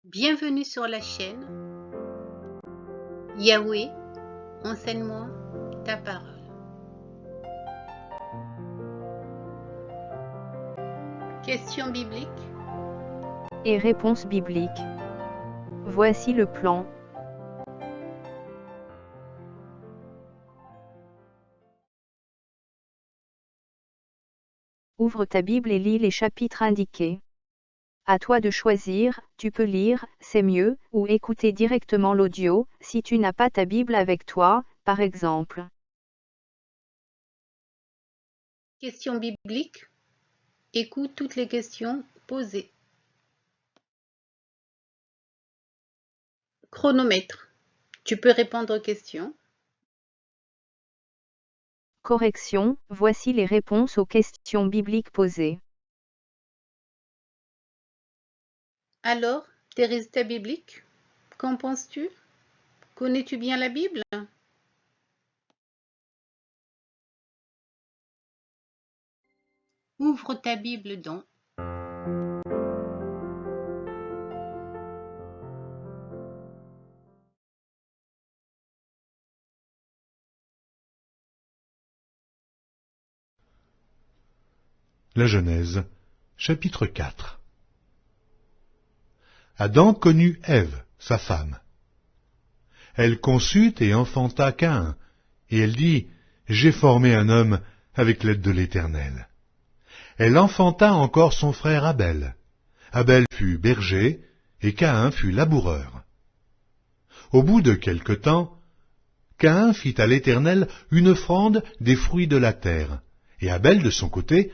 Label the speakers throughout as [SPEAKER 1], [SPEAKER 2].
[SPEAKER 1] Bienvenue sur la chaîne Yahweh, enseigne-moi ta parole. Question biblique
[SPEAKER 2] et réponses bibliques. Voici le plan. Ouvre ta Bible et lis les chapitres indiqués. À toi de choisir, tu peux lire, c'est mieux, ou écouter directement l'audio, si tu n'as pas ta Bible avec toi, par exemple.
[SPEAKER 1] Question biblique. Écoute toutes les questions posées. Chronomètre. Tu peux répondre aux questions.
[SPEAKER 2] Correction, voici les réponses aux questions bibliques posées.
[SPEAKER 1] Alors, tes résultats bibliques, qu'en penses-tu? Connais-tu bien la Bible? Ouvre ta Bible donc.
[SPEAKER 3] La Genèse, chapitre 4. Adam connut Ève, sa femme. Elle conçut et enfanta Caïn, et elle dit, « J'ai formé un homme avec l'aide de l'Éternel. » Elle enfanta encore son frère Abel. Abel fut berger, et Caïn fut laboureur. Au bout de quelque temps, Caïn fit à l'Éternel une offrande des fruits de la terre, et Abel, de son côté,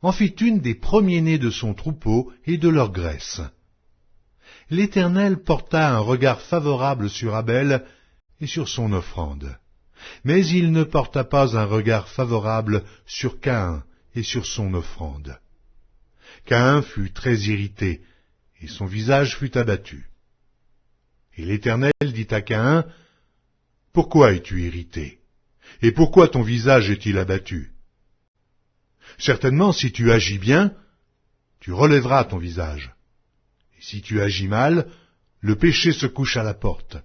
[SPEAKER 3] en fit une des premiers-nés de son troupeau et de leur graisse. L'Éternel porta un regard favorable sur Abel et sur son offrande, mais il ne porta pas un regard favorable sur Caïn et sur son offrande. Caïn fut très irrité, et son visage fut abattu. Et l'Éternel dit à Caïn, « Pourquoi es-tu irrité? Et pourquoi ton visage est-il abattu? Certainement, si tu agis bien, tu relèveras ton visage. Et si tu agis mal, le péché se couche à la porte,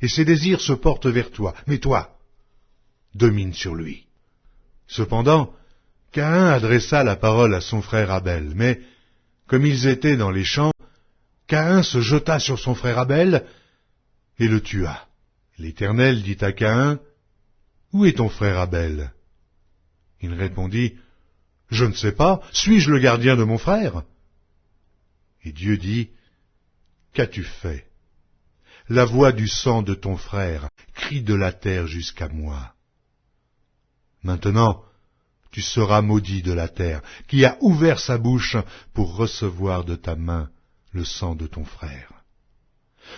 [SPEAKER 3] et ses désirs se portent vers toi. Mais toi, domine sur lui. » Cependant, Caïn adressa la parole à son frère Abel, mais, comme ils étaient dans les champs, Caïn se jeta sur son frère Abel et le tua. L'Éternel dit à Caïn, « Où est ton frère Abel? » Il répondit, « Je ne sais pas, suis-je le gardien de mon frère? » Et Dieu dit, « Qu'as-tu fait? La voix du sang de ton frère crie de la terre jusqu'à moi. Maintenant, tu seras maudit de la terre, qui a ouvert sa bouche pour recevoir de ta main le sang de ton frère.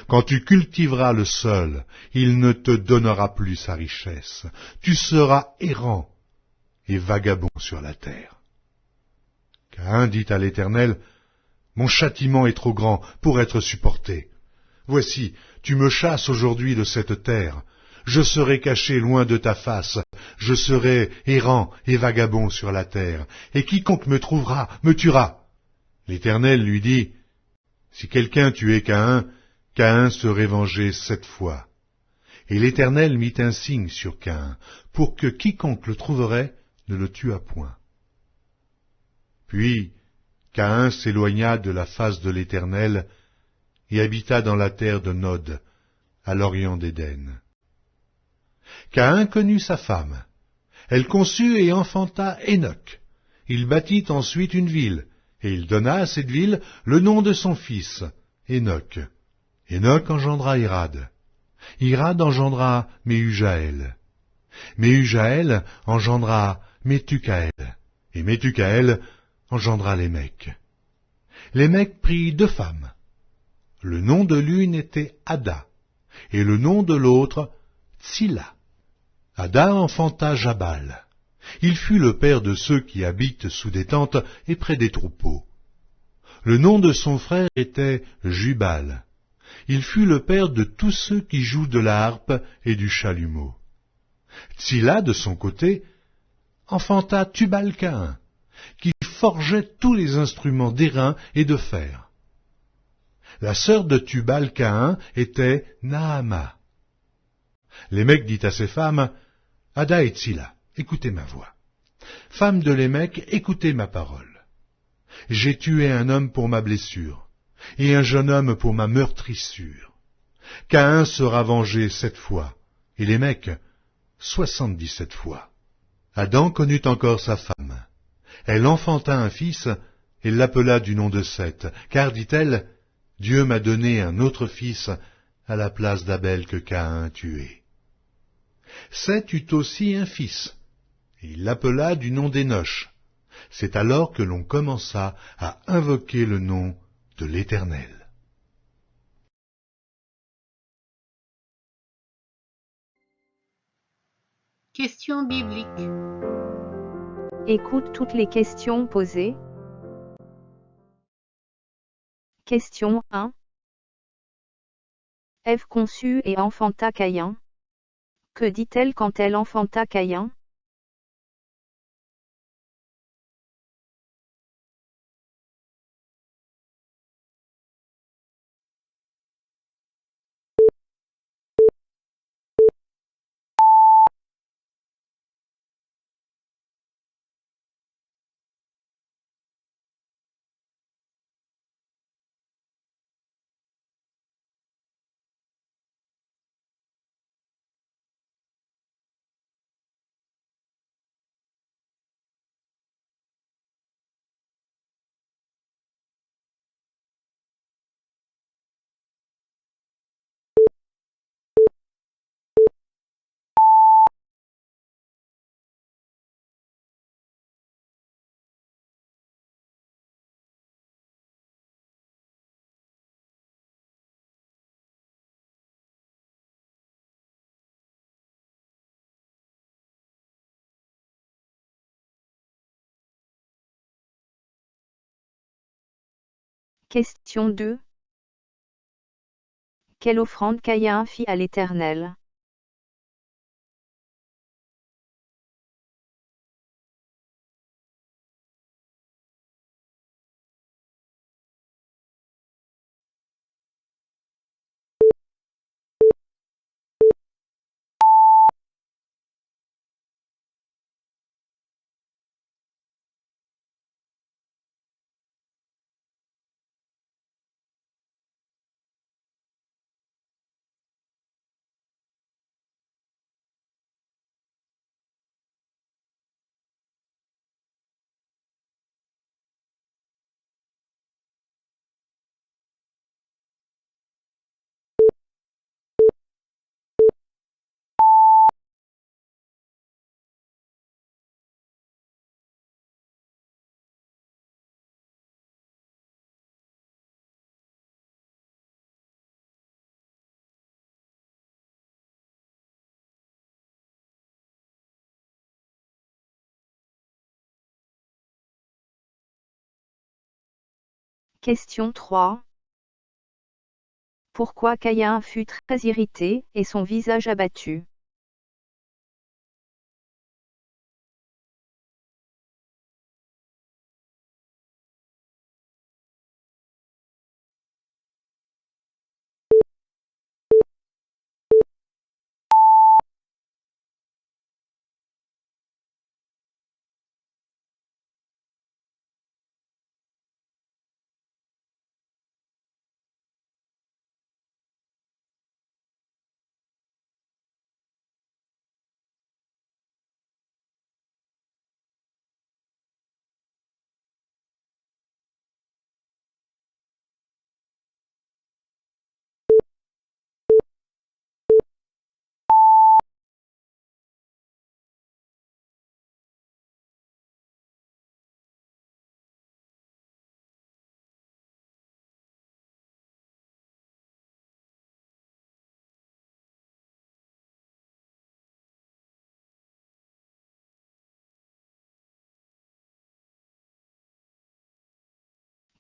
[SPEAKER 3] Quand tu cultiveras le sol, il ne te donnera plus sa richesse. Tu seras errant et vagabond sur la terre. » Caïn dit à l'Éternel, « Mon châtiment est trop grand pour être supporté. Voici, tu me chasses aujourd'hui de cette terre. Je serai caché loin de ta face. Je serai errant et vagabond sur la terre. Et quiconque me trouvera me tuera. » L'Éternel lui dit, « Si quelqu'un tuait Caïn, Caïn serait vengé 7 fois. » Et l'Éternel mit un signe sur Caïn, pour que quiconque le trouverait ne le tuât point. Puis Caïn s'éloigna de la face de l'Éternel et habita dans la terre de Nod, à l'orient d'Éden. Caïn connut sa femme. Elle conçut et enfanta Hénoc. Il bâtit ensuite une ville, et il donna à cette ville le nom de son fils, Hénoc. Hénoc engendra Irad. Irad engendra Méhujaël. Méhujaël engendra Métucaël. Et Métucaël engendra Lémec. Lémec prit 2 femmes. Le nom de l'une était Ada, et le nom de l'autre Tsilla. Ada enfanta Jabal. Il fut le père de ceux qui habitent sous des tentes et près des troupeaux. Le nom de son frère était Jubal. Il fut le père de tous ceux qui jouent de la harpe et du chalumeau. Tsilla, de son côté, enfanta Tubal-Caïn, qui forgeait tous les instruments d'airain et de fer. La sœur de Tubal-Caïn était Naama. Lémec dit à ses femmes, Ada et Tsila, écoutez ma voix. Femmes de Lémec, écoutez ma parole. J'ai tué un homme pour ma blessure, et un jeune homme pour ma meurtrissure. Caïn sera vengé 7 fois, et Lémec 77 fois. Adam connut encore sa femme. Elle enfanta un fils, et l'appela du nom de Seth, car, dit-elle, Dieu m'a donné un autre fils à la place d'Abel que Caïn tué. Seth eut aussi un fils, et il l'appela du nom d'Énoch. C'est alors que l'on commença à invoquer le nom de l'Éternel.
[SPEAKER 1] Question biblique.
[SPEAKER 2] Écoute toutes les questions posées. Question 1. Ève conçut et enfanta Caïn. Que dit-elle quand elle enfanta Caïn? Question 2. Quelle offrande Caïn fit à l'Éternel? Question 3. Pourquoi Caïn fut très irrité et son visage abattu?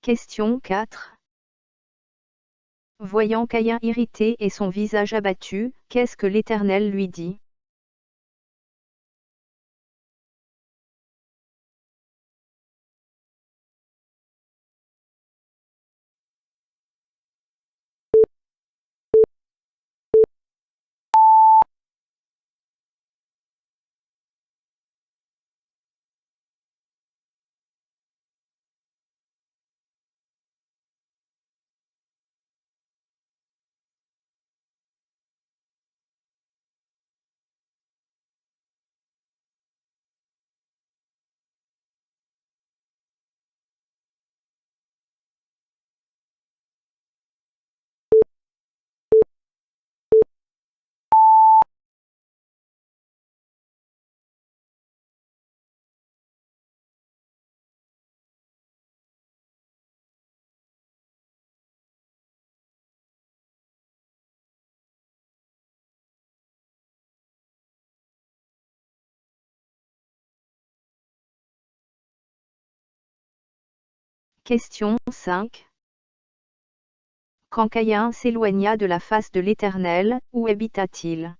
[SPEAKER 2] Question 4. Voyant Caïn irrité et son visage abattu, qu'est-ce que l'Éternel lui dit? Question 5. Quand Caïn s'éloigna de la face de l'Éternel, où habita-t-il?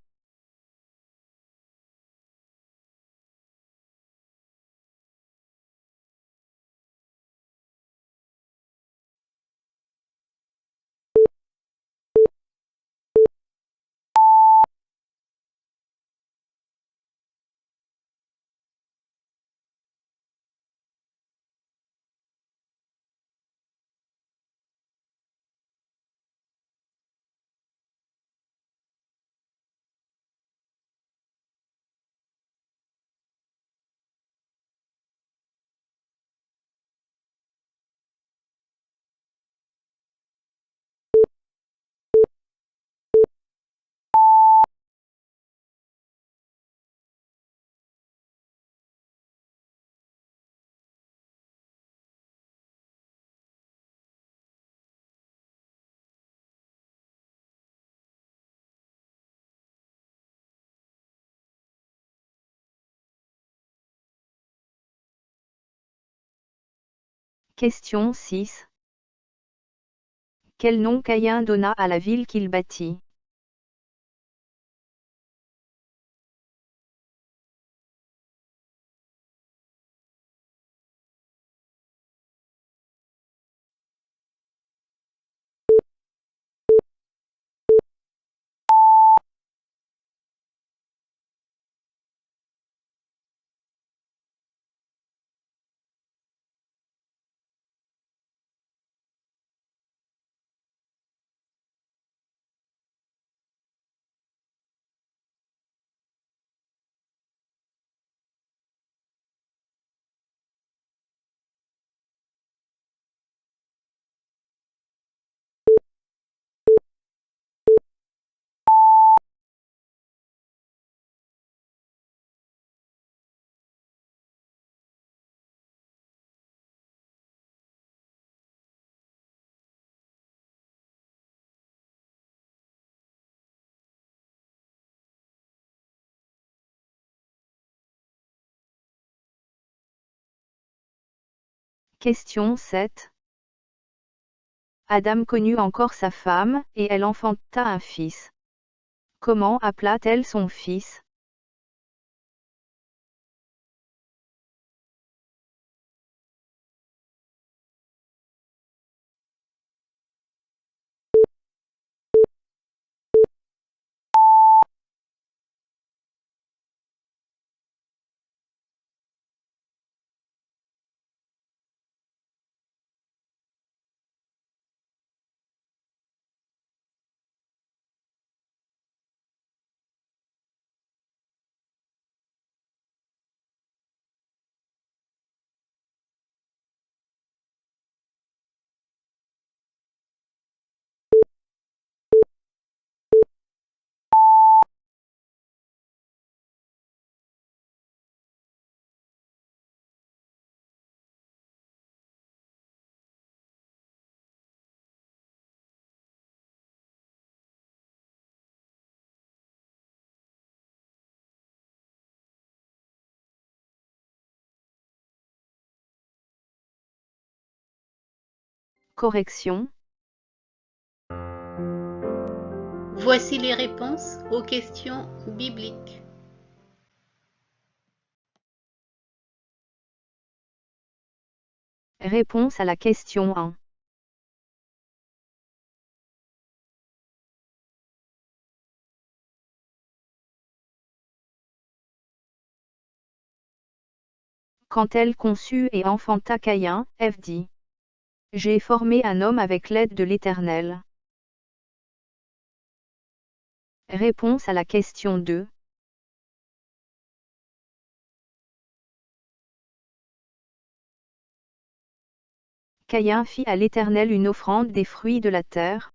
[SPEAKER 2] Question 6. Quel nom Caïn donna à la ville qu'il bâtit? Question 7. Adam connut encore sa femme, et elle enfanta un fils. Comment appela-t-elle son fils? Correction.
[SPEAKER 1] Voici les réponses aux questions bibliques.
[SPEAKER 2] Réponse à la question 1. Quand elle conçut et enfanta Caïn, Ève dit: J'ai formé un homme avec l'aide de l'Éternel. Réponse à la question 2. Caïn fit à l'Éternel une offrande des fruits de la terre.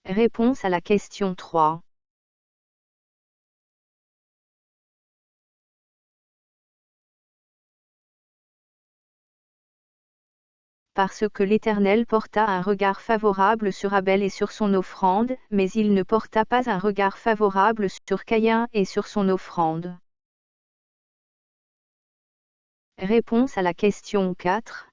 [SPEAKER 2] Réponse à la question 3. Parce que l'Éternel porta un regard favorable sur Abel et sur son offrande, mais il ne porta pas un regard favorable sur Caïn et sur son offrande. Réponse à la question 4.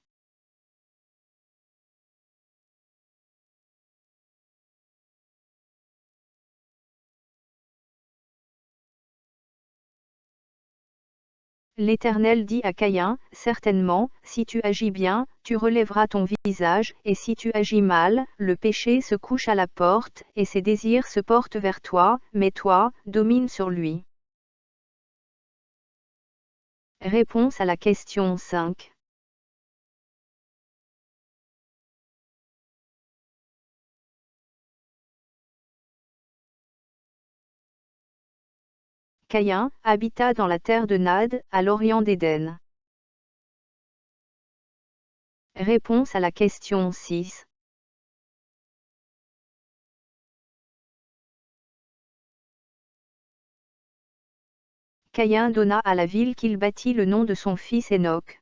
[SPEAKER 2] L'Éternel dit à Caïn, certainement, si tu agis bien, tu relèveras ton visage, et si tu agis mal, le péché se couche à la porte, et ses désirs se portent vers toi, mais toi, domine sur lui. Réponse à la question 5. Caïn habita dans la terre de Nad, à l'orient d'Éden. Réponse à la question 6. Caïn donna à la ville qu'il bâtit le nom de son fils Enoch.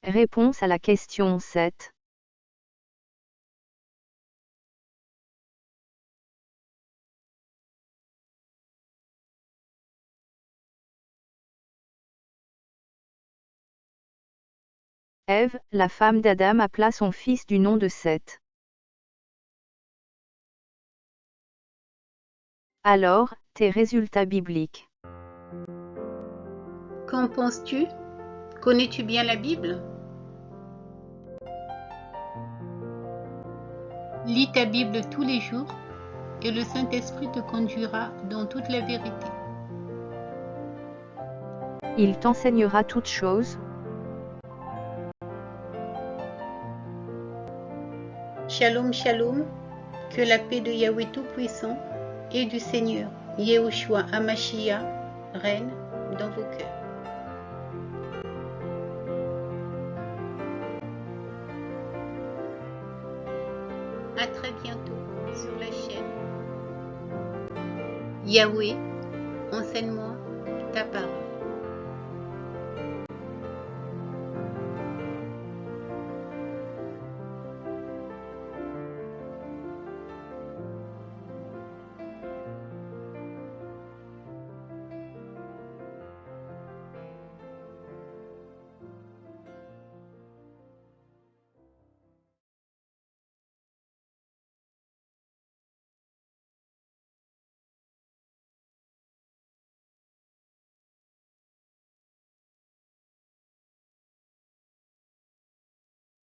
[SPEAKER 2] Réponse à la question 7. Ève, la femme d'Adam, appela son fils du nom de Seth. Alors, tes résultats bibliques.
[SPEAKER 1] Qu'en penses-tu? Connais-tu bien la Bible? Lis ta Bible tous les jours et le Saint-Esprit te conduira dans toute la vérité.
[SPEAKER 2] Il t'enseignera toutes choses.
[SPEAKER 1] Shalom, shalom, que la paix de Yahweh Tout-Puissant et du Seigneur Yehoshua Hamashiach règne dans vos cœurs. À très bientôt sur la chaîne Yahweh, enseigne-moi ta parole.